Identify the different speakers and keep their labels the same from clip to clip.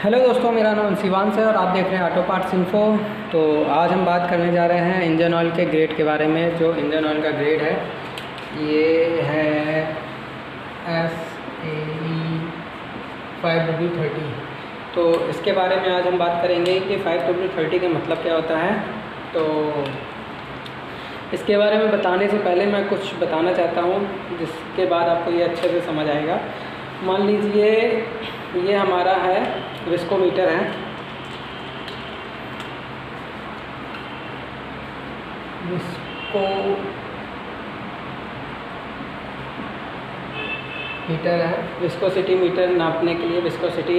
Speaker 1: Hello दोस्तों, मेरा नाम शिवांश है और आप देख रहे हैं ऑटो पार्ट्स इन्फो। तो आज हम बात करने जा रहे हैं इंजन ऑयल के ग्रेड के बारे में। जो इंजन ऑयल का ग्रेड है ये है SAE 5W30। तो इसके बारे में आज हम बात करेंगे कि 5W30 का मतलब क्या होता है। तो इसके बारे में बताने से पहले मैं कुछ बताना चाहता हूँ जिसके बाद आपको ये अच्छे से समझ आएगा। मान लीजिए ये हमारा है विस्कोमीटर है। विस्कोमीटर है, विस्कोसिटी मीटर नापने के लिए। विस्कोसिटी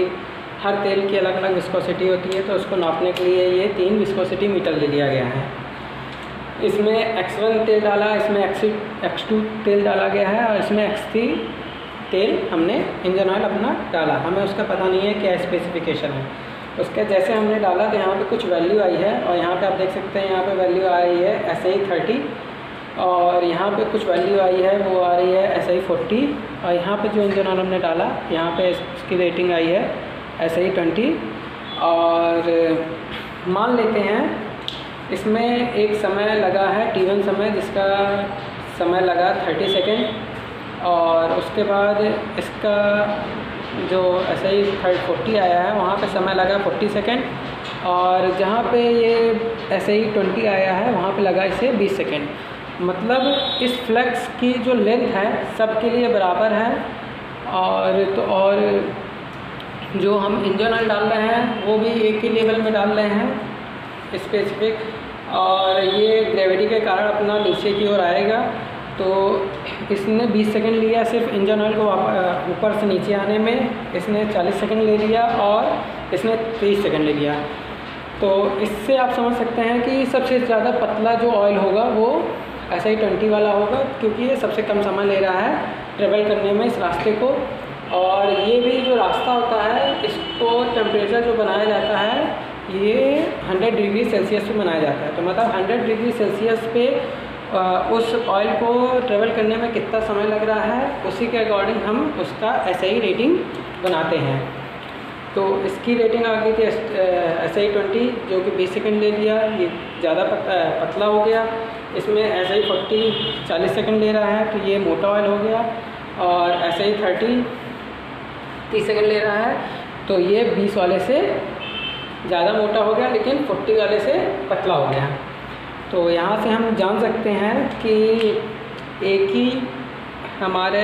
Speaker 1: हर तेल की अलग अलग विस्कोसिटी होती है, तो उसको नापने के लिए ये 3 विस्कोसिटी मीटर ले लिया गया है। इसमें X1 तेल डाला, इसमें X2 तेल डाला गया है और इसमें X3 तेल हमने इंजन ऑयल अपना डाला। हमें उसका पता नहीं है क्या स्पेसिफिकेशन है उसका। जैसे हमने डाला तो यहाँ पे कुछ वैल्यू आई है और यहाँ पे आप देख सकते हैं यहाँ पे वैल्यू आ रही है SAE 30 और यहाँ पे कुछ वैल्यू आई है वो आ रही है SAE 40 और यहाँ पे जो इंजन ऑयल हमने डाला यहाँ पे इसकी रेटिंग आई है SAE 20। और मान लेते हैं इसमें एक समय लगा है T1 समय, जिसका समय लगा 30 सेकेंड और उसके बाद इसका जो SAE 40 आया है वहाँ पे समय लगा 40 सेकेंड और जहाँ पे ये SAE 20 आया है वहाँ पे लगा इसे 20 सेकेंड। मतलब इस फ्लक्स की जो लेंथ है सबके लिए बराबर है। और जो हम इंजन ऑयल डाल रहे हैं वो भी एक ही लेवल में डाल रहे हैं स्पेसिफिक, और ये ग्रेविटी के कारण अपना नीचे की ओर आएगा। तो इसने 20 सेकंड लिया सिर्फ इंजन ऑयल को ऊपर से नीचे आने में, इसने 40 सेकंड ले लिया और इसने 30 सेकंड ले लिया। तो इससे आप समझ सकते हैं कि सबसे ज़्यादा पतला जो ऑयल होगा वो SAE 20 वाला होगा, क्योंकि ये सबसे कम समय ले रहा है ट्रेवल करने में इस रास्ते को। और ये भी जो रास्ता होता है इसको टेम्परेचर जो बनाया जाता है ये 100 डिग्री सेल्सियस पे बनाया जाता है। तो मतलब 100 डिग्री सेल्सियस पे उस ऑयल को ट्रेवल करने में कितना समय लग रहा है उसी के अकॉर्डिंग हम उसका SAE रेटिंग बनाते हैं। तो इसकी रेटिंग आ गई थी SAE 20 जो कि 20 सेकंड ले लिया, ये ज़्यादा पतला हो गया। इसमें SAE 40 40 सेकंड ले रहा है तो ये मोटा ऑयल हो गया। और SAE 30 सेकंड ले रहा है तो ये 20 वाले से ज़्यादा मोटा हो गया, लेकिन 40 वाले से पतला हो गया। तो यहाँ से हम जान सकते हैं कि एक ही हमारे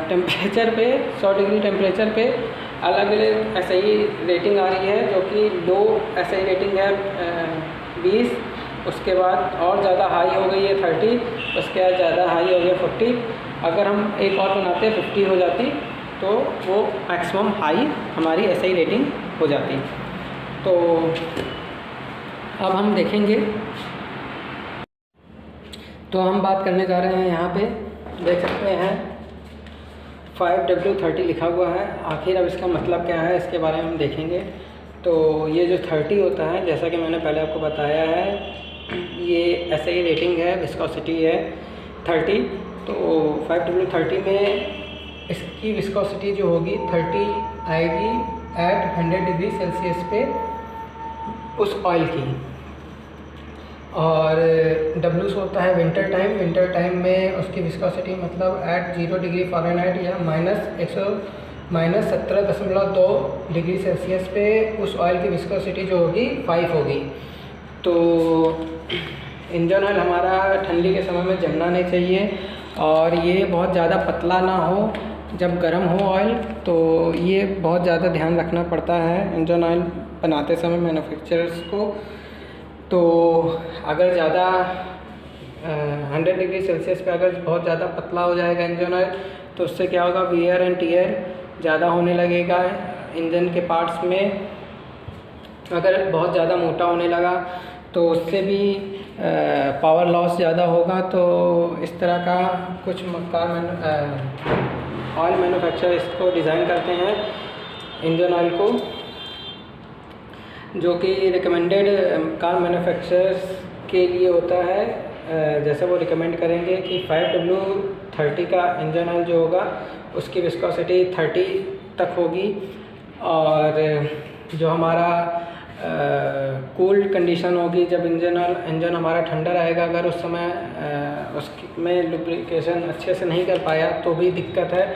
Speaker 1: टेम्परेचर पे 100 डिग्री टेम्परेचर पे अलग अलग SAE रेटिंग आ रही है। जो कि लो SAE रेटिंग है 20, उसके बाद और ज़्यादा हाई हो गई है 30, उसके बाद ज़्यादा हाई हो गया 40। अगर हम एक और बनाते 50 हो जाती तो वो मैक्सिमम हाई हमारी SAE रेटिंग हो जाती। तो अब हम देखेंगे, तो हम बात करने जा रहे हैं, यहाँ पे देख सकते हैं 5W30 लिखा हुआ है। आखिर अब इसका मतलब क्या है इसके बारे में हम देखेंगे। तो ये जो 30 होता है, जैसा कि मैंने पहले आपको बताया है, ये SAE रेटिंग है, विस्कोसिटी है 30। तो 5W30 में इसकी विस्कोसिटी जो होगी 30 आएगी एट 100 डिग्री सेल्सियस पे उस ऑयल की। और W होता है विंटर टाइम। विंटर टाइम में उसकी विस्कोसिटी मतलब एट 0 डिग्री फ़ारेनहाइट या -17.2 डिग्री सेल्सियस पे उस ऑयल की विस्कोसिटी जो होगी 5 होगी। तो इंजन ऑयल हमारा ठंडी के समय में जमना नहीं चाहिए और ये बहुत ज़्यादा पतला ना हो जब गर्म हो ऑयल। तो ये बहुत ज़्यादा ध्यान रखना पड़ता है इंजन ऑयल बनाते समय मैन्युफैक्चरर्स को। तो अगर ज़्यादा 100 डिग्री सेल्सियस पे अगर बहुत ज़्यादा पतला हो जाएगा इंजन ऑयल तो उससे क्या होगा, वियर एंड टियर ज़्यादा होने लगेगा इंजन के पार्ट्स में। अगर बहुत ज़्यादा मोटा होने लगा तो उससे भी पावर लॉस ज़्यादा होगा। तो इस तरह का कुछ ऑयल मैन्युफैक्चरर इसको डिज़ाइन करते हैं इंजन ऑयल को, जो कि रिकमेंडेड कार मैन्युफैक्चरर्स के लिए होता है। जैसे वो रिकमेंड करेंगे कि 5W30 का इंजन ऑयल जो होगा उसकी विस्कोसिटी 30 तक होगी और जो हमारा कूल्ड कंडीशन होगी, जब इंजन हमारा ठंडा रहेगा, अगर उस समय उसमें लुब्रिकेशन अच्छे से नहीं कर पाया तो भी दिक्कत है।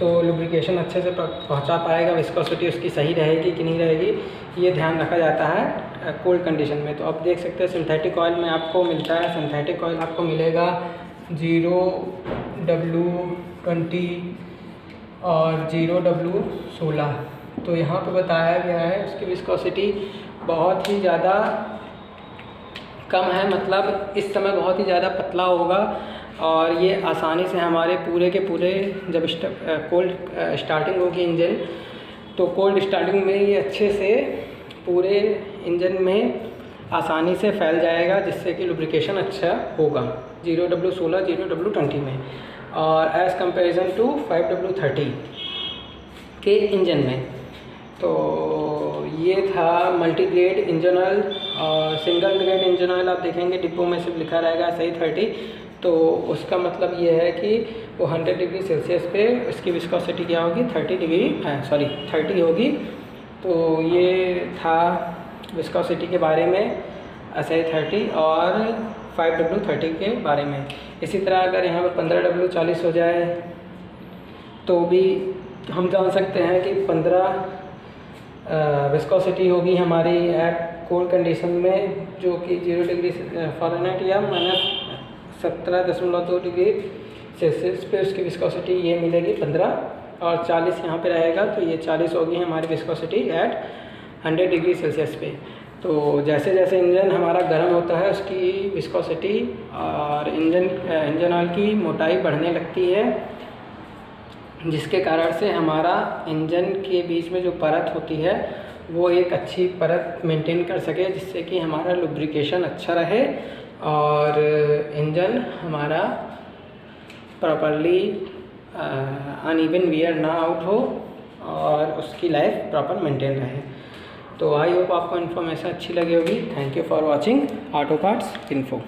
Speaker 1: तो लुब्रिकेशन अच्छे से पहुंचा पाएगा, विस्कोसिटी उसकी सही रहेगी कि नहीं रहेगी, ये ध्यान रखा जाता है कोल्ड कंडीशन में। तो आप देख सकते हैं सिंथेटिक ऑयल में आपको मिलता है, सिंथेटिक ऑयल आपको मिलेगा 0W20 और 0W16। तो यहाँ पे बताया गया है उसकी विस्कोसिटी बहुत ही ज़्यादा कम है, मतलब इस समय बहुत ही ज़्यादा पतला होगा और ये आसानी से हमारे पूरे के पूरे जब कोल्ड स्टार्टिंग होगी इंजन, तो कोल्ड स्टार्टिंग में ये अच्छे से पूरे इंजन में आसानी से फैल जाएगा, जिससे कि लुब्रिकेशन अच्छा होगा 0W16 0W20 में। और एज़ कंपेरिजन टू 5W30 के इंजन में। तो ये था मल्टीग्रेड इंजन ऑयल। और सिंगल ग्रेड इंजन ऑयल आप देखेंगे डिब्बों में सिर्फ लिखा रहेगा सही 30, तो उसका मतलब ये है कि वो 100 डिग्री सेल्सियस पे उसकी विस्कोसिटी क्या होगी 30 होगी। तो ये था विस्कोसिटी के बारे में SI 30 और 5W30 के बारे में। इसी तरह अगर यहाँ पर 15W40 हो जाए तो भी हम जान सकते हैं कि 15 विस्कोसिटी होगी हमारी एट कोल्ड कंडीशन में, जो कि 0 डिग्री फ़ारेनहाइट या -17.2 डिग्री सेल्सियस पे उसकी विस्कोसिटी ये मिलेगी 15, और 40 यहाँ पे रहेगा, तो ये 40 होगी हमारी विस्कोसिटी एट 100 डिग्री सेल्सियस पे। तो जैसे जैसे इंजन हमारा गर्म होता है उसकी विस्कोसिटी और इंजन ऑयल की मोटाई बढ़ने लगती है, जिसके कारण से हमारा इंजन के बीच में जो परत होती है वो एक अच्छी परत मेंटेन कर सके, जिससे कि हमारा लुब्रिकेशन अच्छा रहे और इंजन हमारा प्रॉपरली अनइवन वियर ना आउट हो और उसकी लाइफ प्रॉपर मेंटेन रहे। तो आई होप आपको इन्फॉर्मेशन अच्छी लगी होगी। Thank you for watching auto parts info.